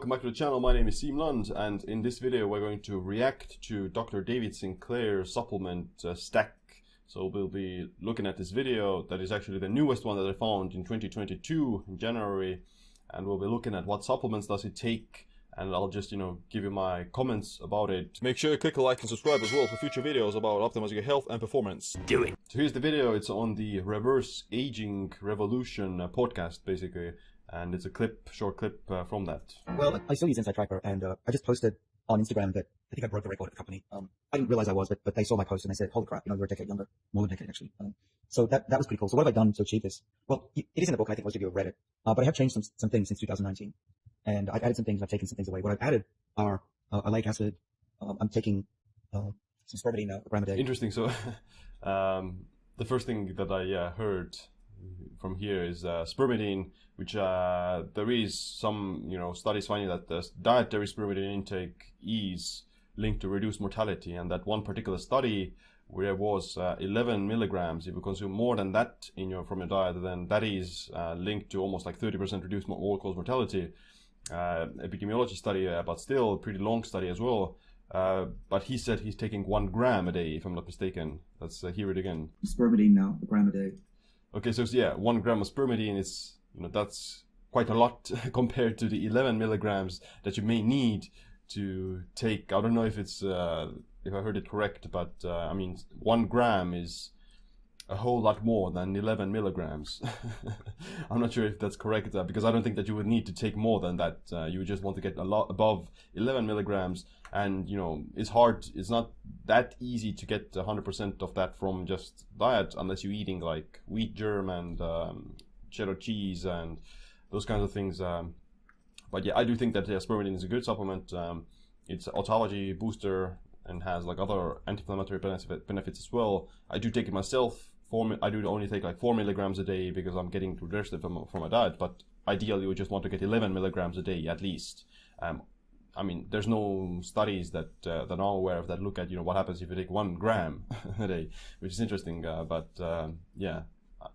welcome back to the channel. My name is Siim Lund, and in this video we're going to react to Dr. David Sinclair's supplement stack. So we'll be looking at this video that is actually the newest one that I found in 2022 in January, and we'll be looking at what supplements does it take, and I'll just give you my comments about it. Make sure you click a like and subscribe as well for future videos about optimizing your health and performance. Do it! So here's the video. It's on the Reverse Aging Revolution podcast basically. And it's a short clip from that. Well, I still use Inside Tracker, and I just posted on Instagram that I think I broke the record at the company. I didn't realize I was, but they saw my post and they said, holy crap, you're a decade younger. More than a decade, actually. So that was pretty cool. So what have I done to achieve this? Well, it is in the book, and I think most of you have read it. But I have changed some things since 2019. And I've added some things, I've taken some things away. What I've added are oleic acid. I'm taking some spermidine, a gram a day. Interesting. So the first thing that I heard from here is spermidine, which there is some studies finding that the dietary spermidine intake is linked to reduced mortality, and that one particular study where it was 11 milligrams, if you consume more than that from your diet, then that is linked to almost like 30% reduced all-cause mortality. Epidemiology study, but still a pretty long study as well. But he said he's taking 1 gram a day, if I'm not mistaken. Let's hear it again. Spermidine now, a gram a day. Okay, so yeah, 1 gram of spermidine is, that's quite a lot compared to the 11 milligrams that you may need to take. I don't know if it's, if I heard it correct, but I mean, 1 gram is a whole lot more than 11 milligrams. I'm not sure if that's correct, because I don't think that you would need to take more than that. You would just want to get a lot above 11 milligrams. And, it's hard, it's not that easy to get 100% of that from just diet, unless you're eating like wheat germ and cheddar cheese and those kinds of things. But yeah, I do think that spermidine is a good supplement. It's an autophagy booster and has like other anti-inflammatory benefits as well. I do take it myself. I do only take like 4 milligrams a day because I'm getting to rest from my diet, but ideally you just want to get 11 milligrams a day at least. I mean, there's no studies that I'm aware of that look at what happens if you take 1 gram a day, which is interesting. But yeah,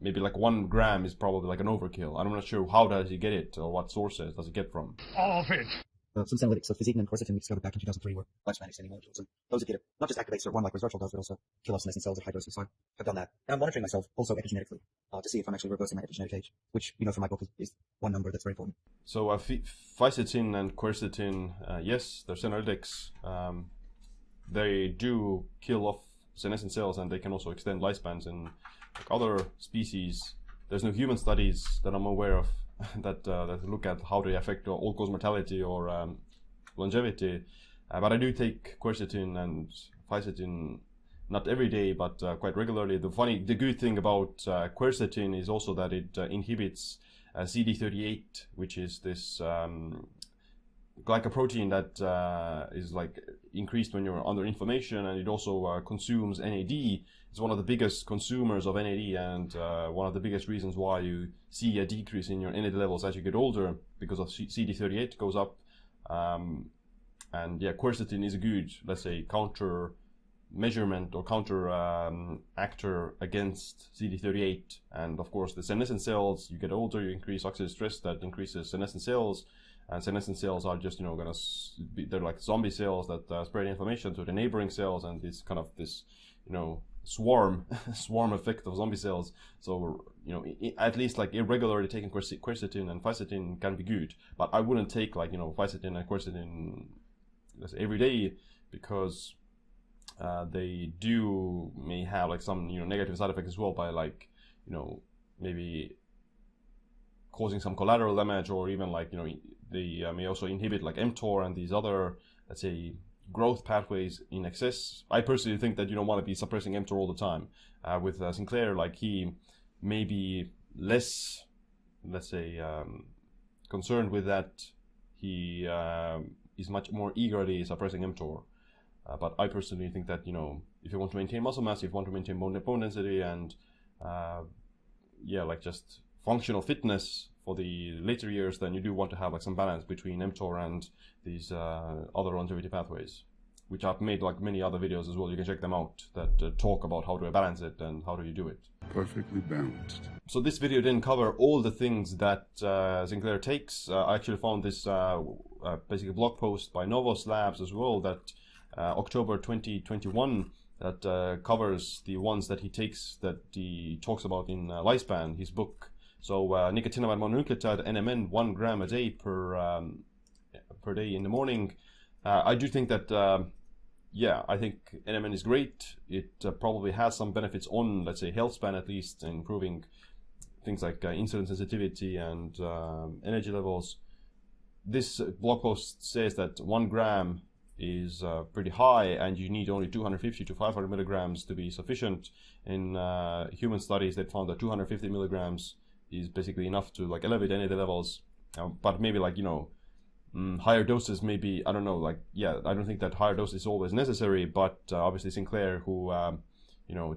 maybe like 1 gram is probably like an overkill. I'm not sure how does he get it or what sources does it get from. All of it. Some analytics of physique and quercetin we discovered back in 2003 were lifespan extending molecules, and those appear to not just activate SIRT1 like resveratrol does, but also kill off senescent cells at high doses. So I've done that, and I'm monitoring myself also epigenetically to see if I'm actually reversing my epigenetic age, which from my book is one number that's very important. So fisetin and quercetin, yes, there's analytics. They do kill off senescent cells, and they can also extend lifespans in like other species. There's no human studies that I'm aware of that look at how they affect all-cause mortality or longevity. But I do take quercetin and fisetin not every day, but quite regularly. The good thing about quercetin is also that it inhibits CD38, which is this glycoprotein that is like increased when you're under inflammation, and it also consumes NAD. It's one of the biggest consumers of NAD, and one of the biggest reasons why you see a decrease in your NAD levels as you get older, because of CD38 goes up. And yeah, quercetin is a good, let's say, counter measurement or counter actor against CD38. And of course, the senescent cells, you get older, you increase oxidative stress, that increases senescent cells. And senescent cells are just, they're like zombie cells that spread inflammation to the neighboring cells, and it's kind of this, swarm effect of zombie cells. So, at least like irregularly taking quercetin and fisetin can be good, but I wouldn't take like, fisetin and quercetin every day, because they may have like some, negative side effects as well, by like, maybe causing some collateral damage, or even like, they may also inhibit like mTOR and these other, let's say, growth pathways in excess. I personally think that you don't want to be suppressing mTOR all the time. With Sinclair, like he may be less, let's say, concerned with that. He is much more eagerly suppressing mTOR. But I personally think that, if you want to maintain muscle mass, if you want to maintain bone density, and yeah, like just functional fitness for the later years, then you do want to have like some balance between mTOR and these other longevity pathways, which I've made like many other videos as well. You can check them out that talk about how to balance it and how do you do it. Perfectly balanced. So this video didn't cover all the things that Sinclair takes. I actually found this basically blog post by Novos Labs as well, that October 2021, that covers the ones that he talks about in Lifespan, his book. So nicotinamide mononucleotide, NMN, 1 gram a day per day in the morning. I do think that, I think NMN is great. It probably has some benefits on, let's say, health span at least, improving things like insulin sensitivity and energy levels. This blog post says that 1 gram is pretty high, and you need only 250 to 500 milligrams to be sufficient. In human studies, they found that 250 milligrams is basically enough to like elevate NAD levels, but maybe like, higher doses maybe, I don't know, like, I don't think that higher dose is always necessary, but obviously Sinclair, who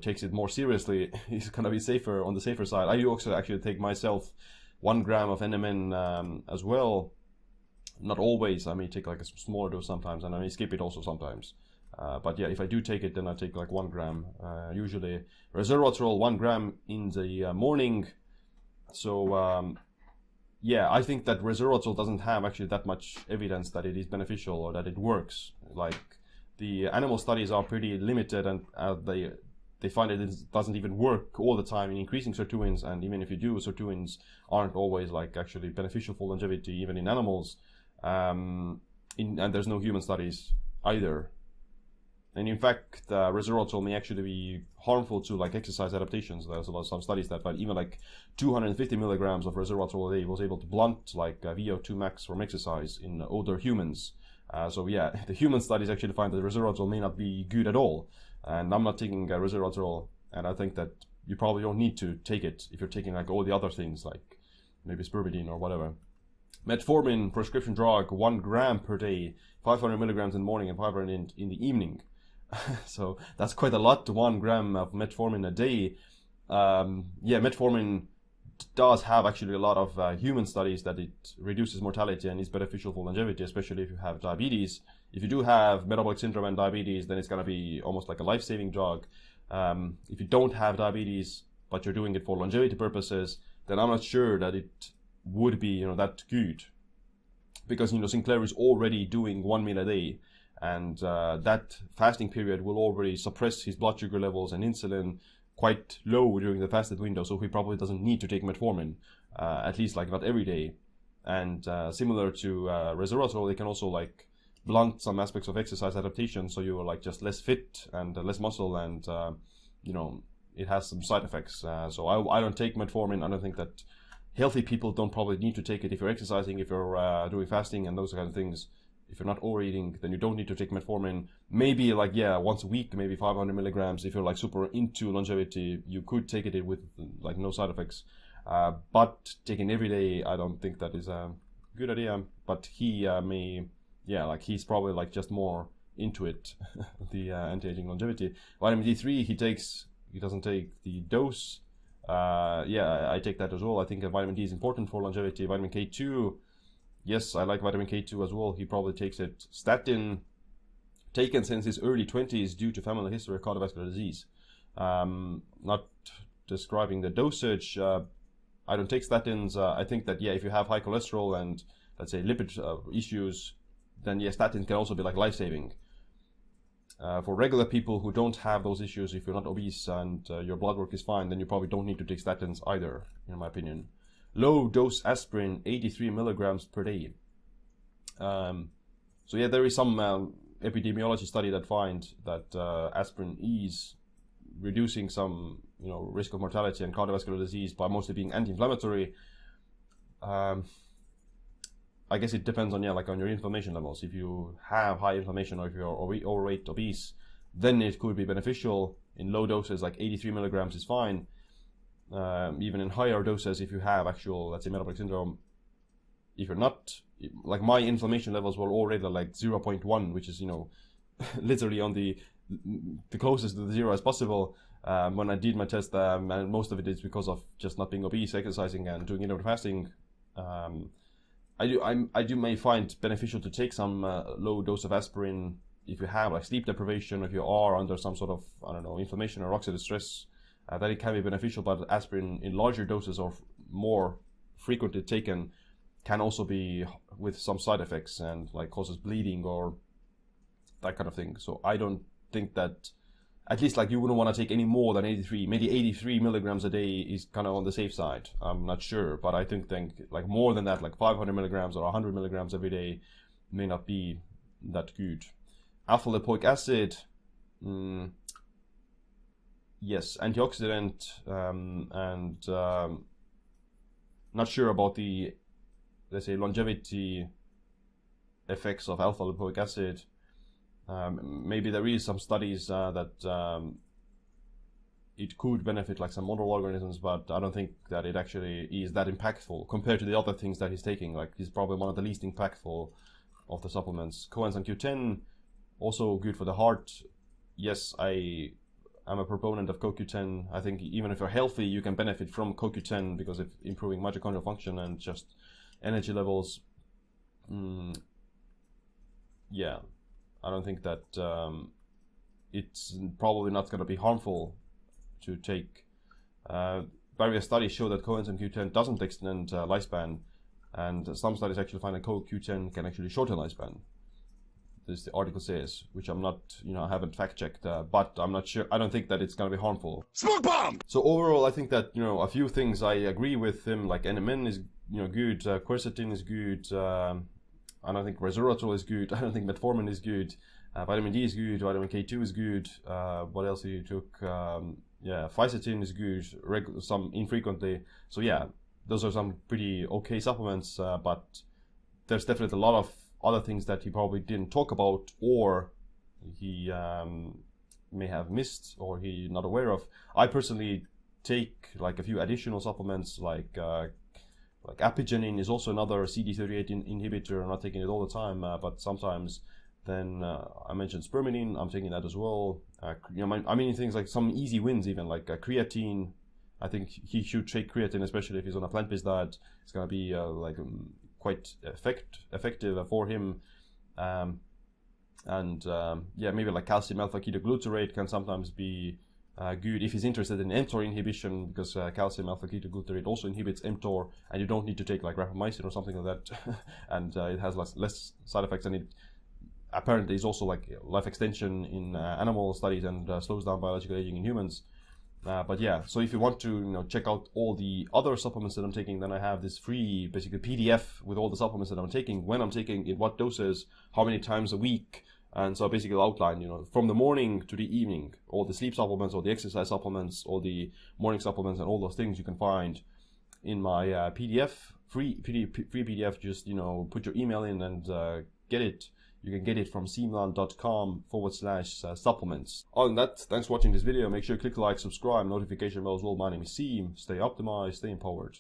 takes it more seriously, is gonna be safer, on the safer side. I do also actually take myself 1 gram of NMN as well. Not always. I may take like a smaller dose sometimes, and I may skip it also sometimes. But if I do take it, then I take like 1 gram. Usually resveratrol 1 gram in the morning. So I think that resveratrol doesn't have actually that much evidence that it is beneficial or that it works. Like, the animal studies are pretty limited, and they find that it doesn't even work all the time in increasing sirtuins, and even if you do, sirtuins aren't always like actually beneficial for longevity, even in animals. And there's no human studies either. And in fact, resveratrol may actually be harmful to like exercise adaptations. There's some studies that find even like 250 milligrams of resveratrol a day was able to blunt like VO2 max from exercise in older humans. The human studies actually find that resveratrol may not be good at all. And I'm not taking resveratrol, and I think that you probably don't need to take it if you're taking like all the other things, like maybe spermidine or whatever. Metformin, prescription drug, 1 gram per day, 500 milligrams in the morning and 500 in the evening. So that's quite a lot, 1 gram of metformin a day. Metformin does have actually a lot of human studies that it reduces mortality and is beneficial for longevity, especially if you have diabetes. If you do have metabolic syndrome and diabetes, then it's going to be almost like a life-saving drug. If you don't have diabetes, but you're doing it for longevity purposes, then I'm not sure that it would be that good, because Sinclair is already doing 1 meal a day, and that fasting period will already suppress his blood sugar levels and insulin quite low during the fasted window, so he probably doesn't need to take metformin, at least like not every day. And similar to resveratrol, they can also like blunt some aspects of exercise adaptation, so you're like just less fit and less muscle, and it has some side effects. So I don't take metformin. I don't think that healthy people don't probably need to take it if you're exercising, if you're doing fasting and those kind of things. If you're not overeating, then you don't need to take metformin. Maybe like, once a week, maybe 500 milligrams. If you're like super into longevity, you could take it with like no side effects. But taking every day, I don't think that is a good idea. But he he's probably like just more into it, the anti-aging longevity. Vitamin D3, he doesn't take the dose. I take that as well. I think vitamin D is important for longevity. Vitamin K2, yes, I like vitamin K2 as well. He probably takes it. Statin, taken since his early 20s due to family history of cardiovascular disease. Not describing the dosage. I don't take statins. I think that, if you have high cholesterol and, let's say, lipid issues, then statins can also be like life-saving. For regular people who don't have those issues, if you're not obese and your blood work is fine, then you probably don't need to take statins either, in my opinion. Low dose aspirin, 83 milligrams per day. There is some epidemiology study that find that aspirin is reducing some risk of mortality and cardiovascular disease by mostly being anti-inflammatory. I guess it depends on on your inflammation levels. If you have high inflammation, or if you're overweight, obese, then it could be beneficial. In low doses, like 83 milligrams is fine. Even in higher doses, if you have actual, let's say, metabolic syndrome, if you're not, like my inflammation levels were already like 0.1, which is literally on the closest to the zero as possible when I did my test, and most of it is because of just not being obese, exercising, and doing intermittent fasting. I may find beneficial to take some low dose of aspirin if you have like sleep deprivation, if you are under some sort of, inflammation or oxidative stress, that it can be beneficial. But aspirin in larger doses or more frequently taken can also be with some side effects and like causes bleeding or that kind of thing. So I don't think that, at least like you wouldn't want to take any more than 83, maybe 83 milligrams a day is kind of on the safe side. I'm not sure, but I think like more than that, like 500 milligrams or 100 milligrams every day may not be that good. Alpha lipoic acid, yes, antioxidant, and not sure about the, let's say, longevity effects of alpha lipoic acid. Maybe there is some studies that it could benefit like some model organisms, but I don't think that it actually is that impactful compared to the other things that he's taking. Like he's probably one of the least impactful of the supplements. Coenzyme Q10, also good for the heart. Yes, I'm a proponent of CoQ10. I think even if you're healthy, you can benefit from CoQ10 because of improving mitochondrial function and just energy levels. Yeah. I don't think that it's probably not going to be harmful to take. Various studies show that coenzyme Q10 doesn't extend lifespan, and some studies actually find that CoQ10 can actually shorten lifespan. This the article says, which I'm not, I haven't fact checked, but I'm not sure. I don't think that it's going to be harmful. Smoke bomb. So overall, I think that a few things I agree with him. Like NMN is good, quercetin is good. I don't think resveratrol is good. I don't think metformin is good. Vitamin D is good. Vitamin K2 is good. What else you took? Fisetin is good. Some infrequently. So yeah, those are some pretty okay supplements. But there's definitely a lot of other things that he probably didn't talk about, or he may have missed, or he's not aware of. I personally take like a few additional supplements, like apigenin is also another CD38 inhibitor. I'm not taking it all the time, but sometimes. Then I mentioned spermidine. I'm taking that as well. I mean things like some easy wins, even like creatine. I think he should take creatine, especially if he's on a plant-based diet. It's gonna be quite effective for him. Maybe like calcium alpha ketoglutarate can sometimes be good if he's interested in mTOR inhibition, because calcium alpha ketoglutarate also inhibits mTOR, and you don't need to take like rapamycin or something like that, and it has less side effects, and it apparently is also like life extension in animal studies and slows down biological aging in humans. But yeah, so if you want to check out all the other supplements that I'm taking, then I have this free basically PDF with all the supplements that I'm taking, when I'm taking, in what doses, how many times a week. And so I basically outline, from the morning to the evening, all the sleep supplements, all the exercise supplements, all the morning supplements, and all those things you can find in my PDF, free PDF. Just, put your email in and get it. You can get it from seemlan.com/supplements. Other than that, thanks for watching this video. Make sure you click like, subscribe, notification bell as well. My name is Seem. Stay optimized, stay empowered.